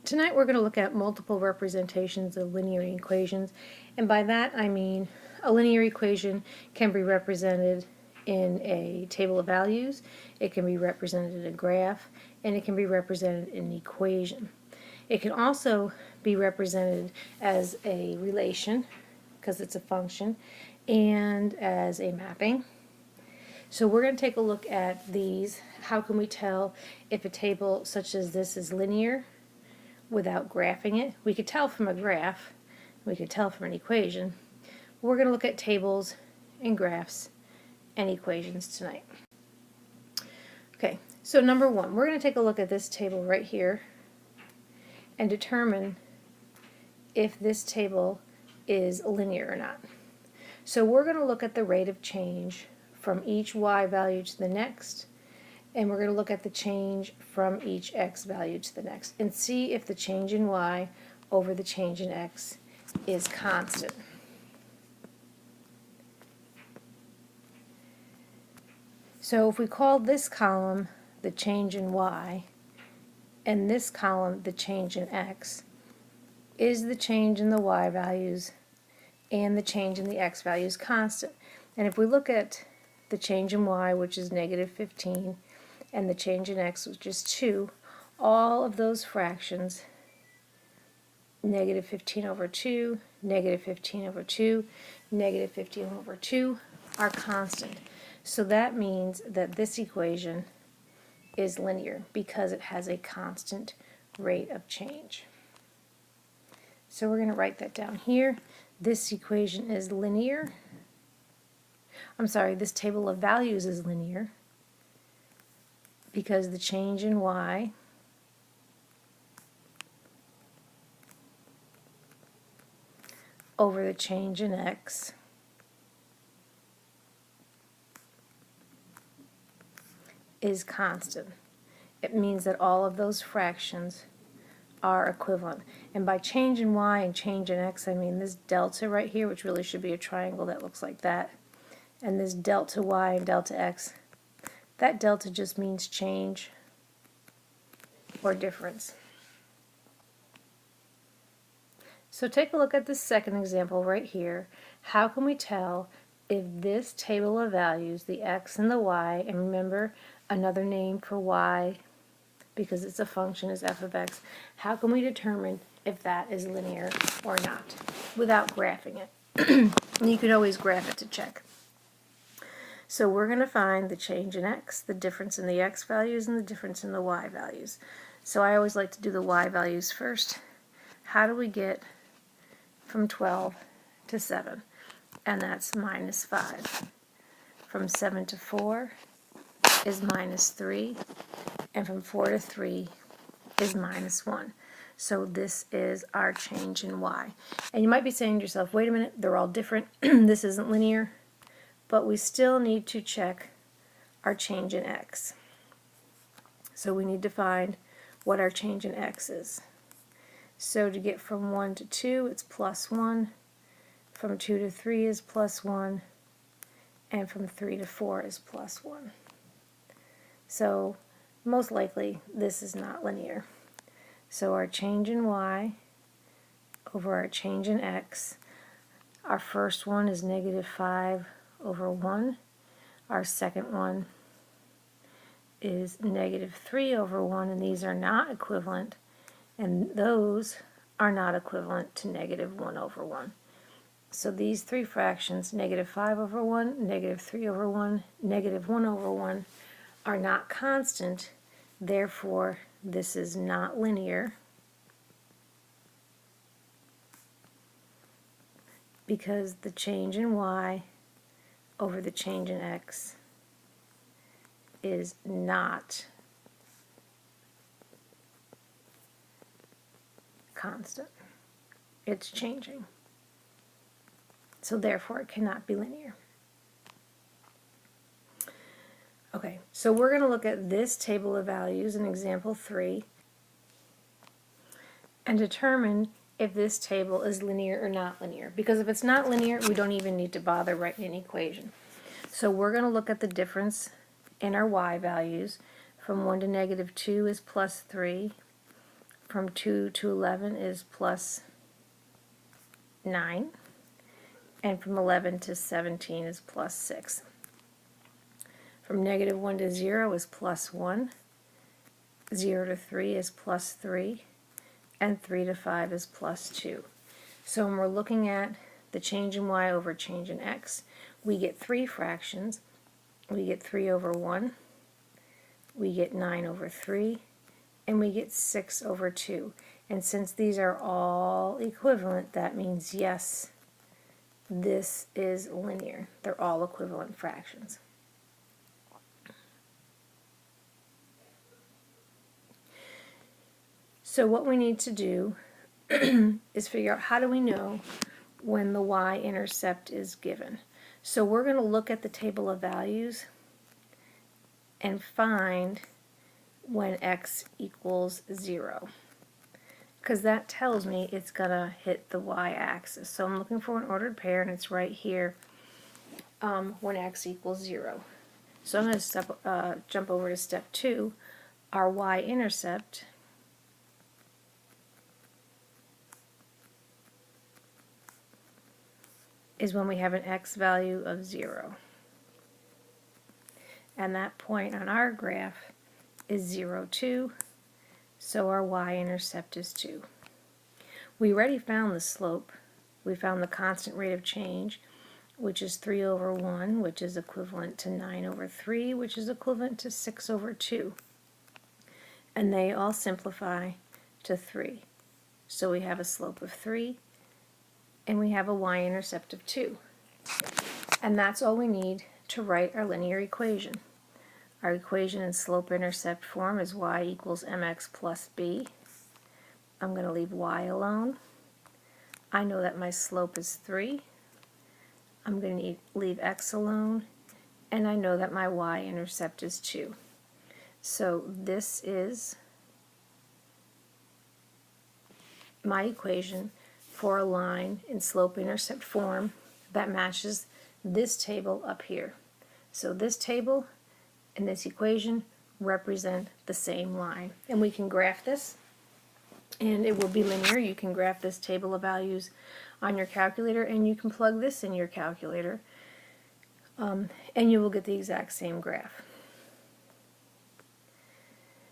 Tonight we're going to look at multiple representations of linear equations, and by that I mean a linear equation can be represented in a table of values, it can be represented in a graph, and it can be represented in an equation. It can also be represented as a relation, because it's a function, and as a mapping. So we're going to take a look at these. How can we tell if a table such as this is linear without graphing it? We could tell from a graph, we could tell from an equation. We're going to look at tables and graphs and equations tonight. Okay, so number one, we're going to take a look at this table right here and determine if this table is linear or not. So we're going to look at the rate of change from each y value to the next, and we're going to look at the change from each x value to the next and see if the change in y over the change in x is constant. So if we call this column the change in y and this column the change in x, is the change in the y values and the change in the x values constant? And if we look at the change in y, which is negative 15, and the change in x, which is 2, all of those fractions, negative 15 over 2, negative 15 over 2, negative 15 over 2, are constant. So that means that this equation is linear because it has a constant rate of change. So we're going to write that down here. This equation is linear. This table of values is linear because the change in y over the change in x is constant. It means that all of those fractions are equivalent. And by change in y and change in x, I mean this delta right here, which really should be a triangle that looks like that, and this delta y and delta x, that delta just means change or difference. So take a look at this second example right here. How can we tell if this table of values, the x and the y, and remember another name for y because it's a function is f of x, how can we determine if that is linear or not without graphing it? You could always graph it to check. So we're going to find the change in x, the difference in the x values, and the difference in the y values. So I always like to do the y values first. How do we get from 12 to 7? And that's minus 5. From 7 to 4 is minus 3. And from 4 to 3 is minus 1. So this is our change in y. And you might be saying to yourself, wait a minute, they're all different. This isn't linear. But we still need to check our change in x. So we need to find what our change in x is. So to get from 1 to 2, it's plus 1. From 2 to 3 is plus 1. And from 3 to 4 is plus 1. So most likely this is not linear. So our change in y over our change in x, our first one is negative 5 over 1. Our second one is negative 3 over 1, and these are not equivalent, and those are not equivalent to negative 1 over 1. So these three fractions, negative 5 over 1, negative 3 over 1, negative 1 over 1, are not constant. Therefore, this is not linear because the change in y over the change in x is not constant. It's changing. So therefore it cannot be linear. Okay, so we're going to look at this table of values in example 3 and determine if this table is linear or not linear. Because if it's not linear, we don't even need to bother writing an equation. So we're going to look at the difference in our y values. From 1 to negative 2 is plus 3. from 2 to 11 is plus 9, and from 11 to 17 is plus 6. From negative 1 to 0 is plus 1, 0 to 3 is plus 3, and 3 to 5 is plus 2. So when we're looking at the change in y over change in x, we get three fractions. We get 3 over 1, we get 9 over 3, and we get 6 over 2. And since these are all equivalent, that means yes, this is linear. They're all equivalent fractions. So what we need to do is figure out how do we know when the y-intercept is given. So we're going to look at the table of values and find when x equals 0, because that tells me it's going to hit the y-axis. So I'm looking for an ordered pair, and it's right here when x equals 0. So I'm going to jump over to step 2. Our y-intercept is when we have an x value of 0. And that point on our graph is 0, 2, so our y-intercept is 2. We already found the slope. We found the constant rate of change, which is 3 over 1, which is equivalent to 9 over 3, which is equivalent to 6 over 2. And they all simplify to 3. So we have a slope of 3, and we have a y-intercept of 2. And that's all we need to write our linear equation. Our equation in slope-intercept form is y equals mx plus b. I'm going to leave y alone. I know that my slope is 3. I'm going to leave x alone. And I know that my y-intercept is 2. So this is my equation for a line in slope-intercept form that matches this table up here. So this table and this equation represent the same line. And we can graph this, and it will be linear. You can graph this table of values on your calculator, and you can plug this in your calculator, and you will get the exact same graph.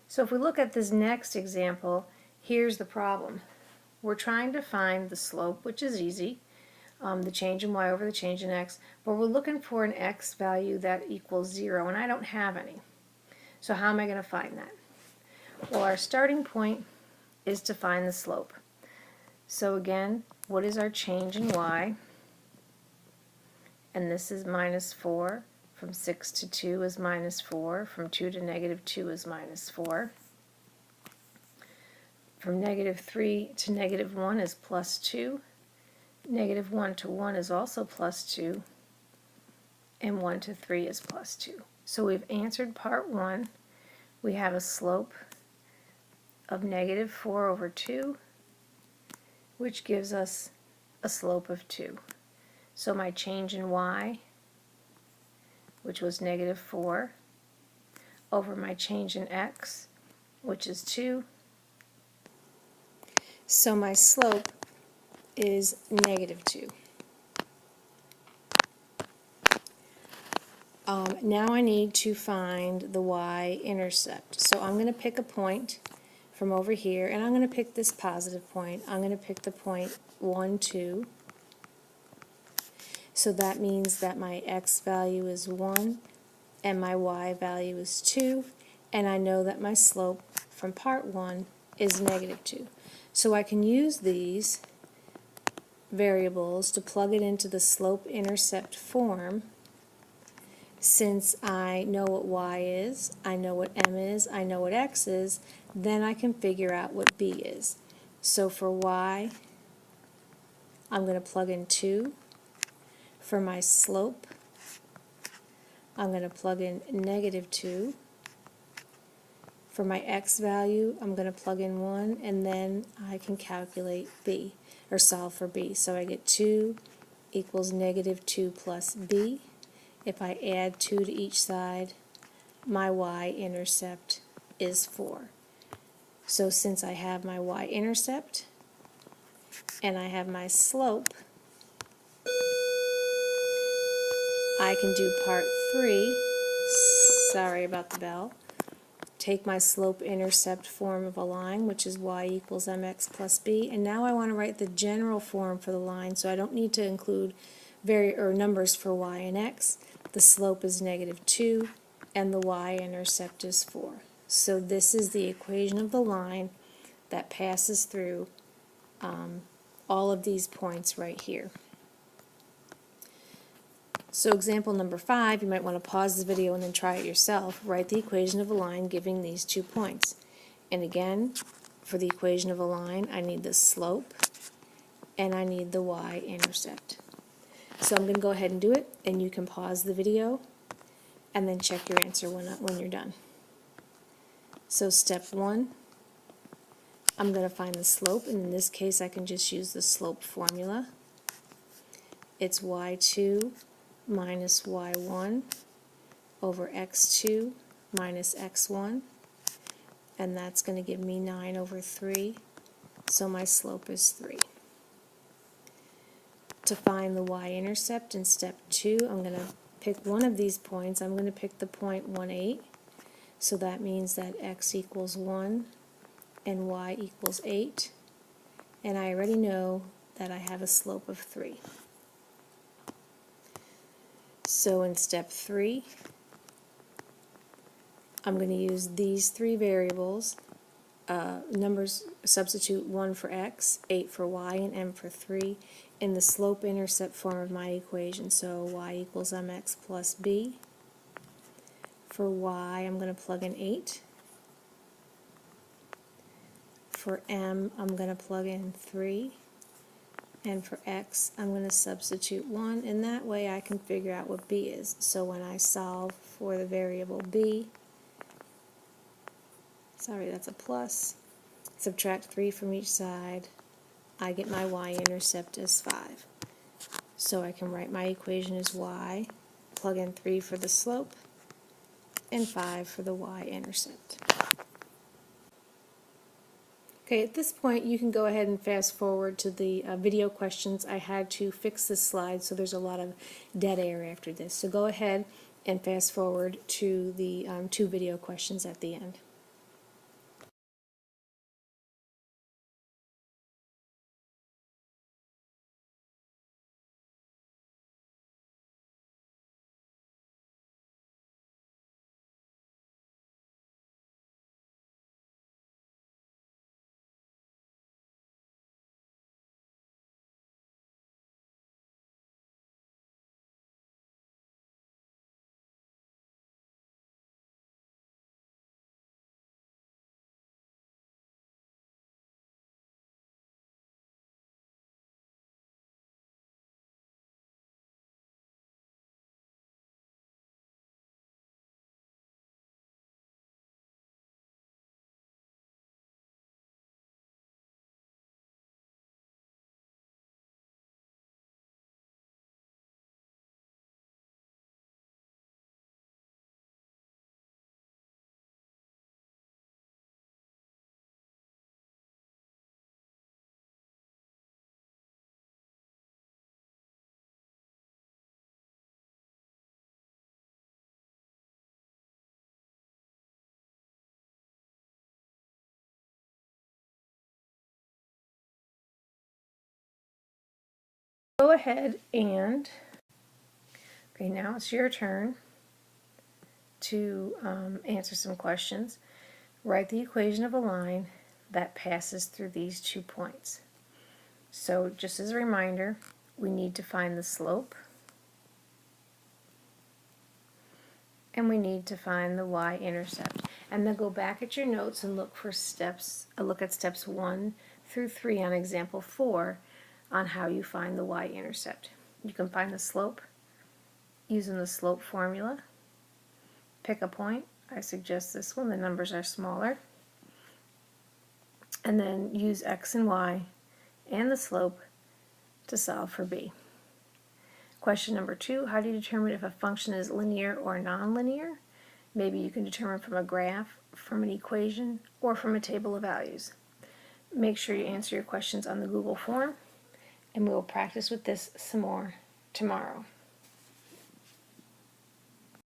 So if we look at this next example, here's the problem. We're trying to find the slope, which is easy, the change in y over the change in x, but we're looking for an x value that equals 0, and I don't have any. So how am I going to find that? Well, our starting point is to find the slope. So again, what is our change in y? And this is minus 4. From 6 to 2 is minus 4. From 2 to negative 2 is minus 4. From negative 3 to negative 1 is plus 2. Negative 1 to 1 is also plus 2, and 1 to 3 is plus 2. So we've answered part 1. We have a slope of negative 4 over 2, which gives us a slope of 2. So my change in y, which was negative 4, over my change in x, which is 2. So my slope is negative 2. Now I need to find the y-intercept. So I'm going to pick a point from over here, and I'm going to pick this positive point. I'm going to pick the point 1, 2. So that means that my x value is 1 and my y value is 2, and I know that my slope from part 1 is negative 2. So I can use these variables to plug it into the slope-intercept form. Since I know what y is, I know what m is, I know what x is, then I can figure out what b is. So for y, I'm going to plug in 2. For my slope, I'm going to plug in negative 2. For my x value, I'm going to plug in 1, and then I can calculate b, or solve for b. So I get 2 equals negative 2 plus b. If I add 2 to each side, my y-intercept is 4. So since I have my y-intercept and I have my slope, I can do part 3, sorry about the bell, take my slope-intercept form of a line, which is y equals mx plus b, and now I want to write the general form for the line, so I don't need to include numbers for y and x. The slope is -2, and the y-intercept is 4. So this is the equation of the line that passes through all of these points right here. So example number 5, you might want to pause the video and then try it yourself. Write the equation of a line giving these 2 points. And again, for the equation of a line, I need the slope and I need the y-intercept. So I'm going to go ahead and do it, and you can pause the video and then check your answer when you're done. So step 1, I'm going to find the slope, and in this case I can just use the slope formula. It's y2 minus y1 over x2 minus x1, and that's going to give me 9 over 3, so my slope is 3. To find the y-intercept in step 2, I'm going to pick one of these points. I'm going to pick the point 1, 8, so that means that x equals 1 and y equals 8, and I already know that I have a slope of 3. So in step 3, I'm going to use these 3 variables, numbers, substitute 1 for x, 8 for y, and m for 3 in the slope-intercept form of my equation. So y equals mx plus b. For y, I'm going to plug in 8. For m, I'm going to plug in 3. And for x, I'm going to substitute 1, and that way I can figure out what b is. So when I solve for the variable b, sorry, that's a plus, subtract 3 from each side, I get my y-intercept as 5. So I can write my equation as y, plug in 3 for the slope, and 5 for the y-intercept. Okay, at this point you can go ahead and fast forward to the video questions. I had to fix this slide, so there's a lot of dead air after this. So go ahead and fast forward to the 2 video questions at the end. Go ahead and, okay, now it's your turn to answer some questions. Write the equation of a line that passes through these 2 points. So just as a reminder, we need to find the slope, and we need to find the y-intercept. And then go back at your notes and look at steps 1 through 3 on example 4 on how you find the y-intercept. You can find the slope using the slope formula. Pick a point. I suggest this one. The numbers are smaller. And then use x and y and the slope to solve for b. Question number 2, how do you determine if a function is linear or nonlinear? Maybe you can determine from a graph, from an equation, or from a table of values. Make sure you answer your questions on the Google form, and we will practice with this some more tomorrow.